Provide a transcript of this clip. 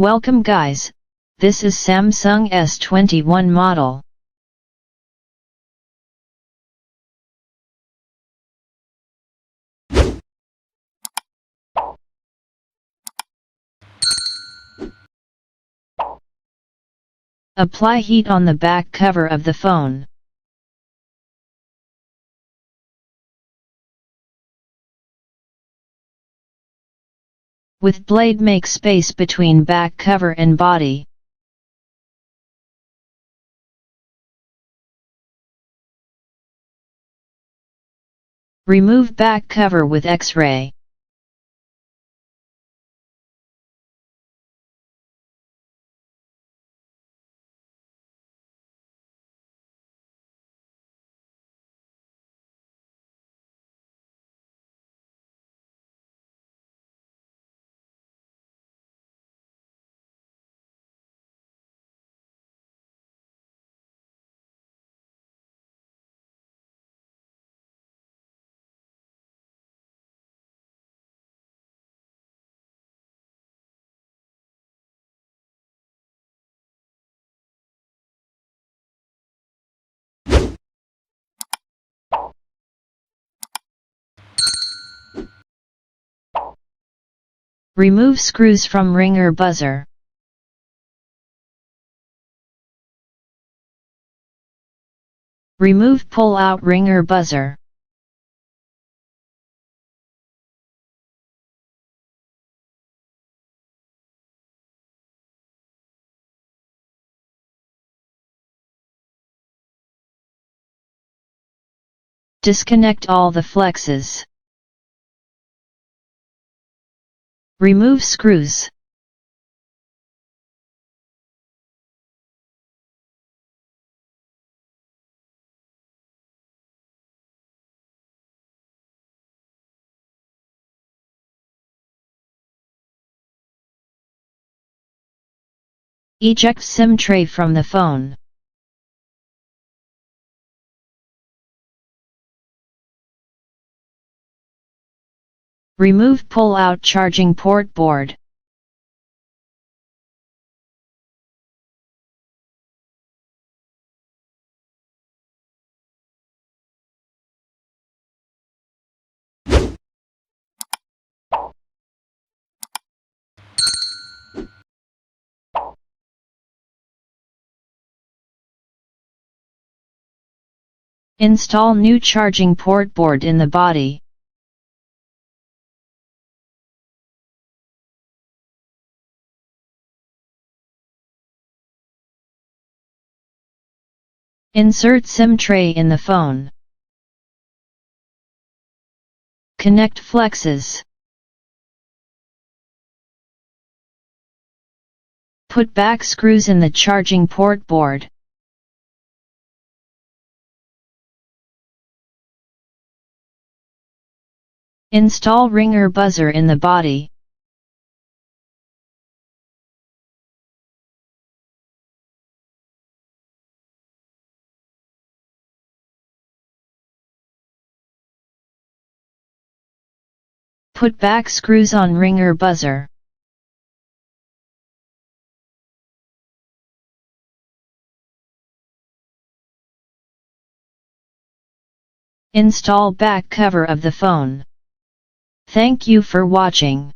Welcome guys, this is Samsung S21 model. Apply heat on the back cover of the phone. With blade make space between back cover and body. Remove back cover with X-ray. Remove screws from ringer buzzer. Remove pull-out ringer buzzer. Disconnect all the flexes. Remove screws. Eject SIM tray from the phone. Remove pull-out charging port board. Install new charging port board in the body. Insert SIM tray in the phone. Connect flexes. Put back screws in the charging port board. Install ringer buzzer in the body. Put back screws on ringer buzzer. Install back cover of the phone. Thank you for watching.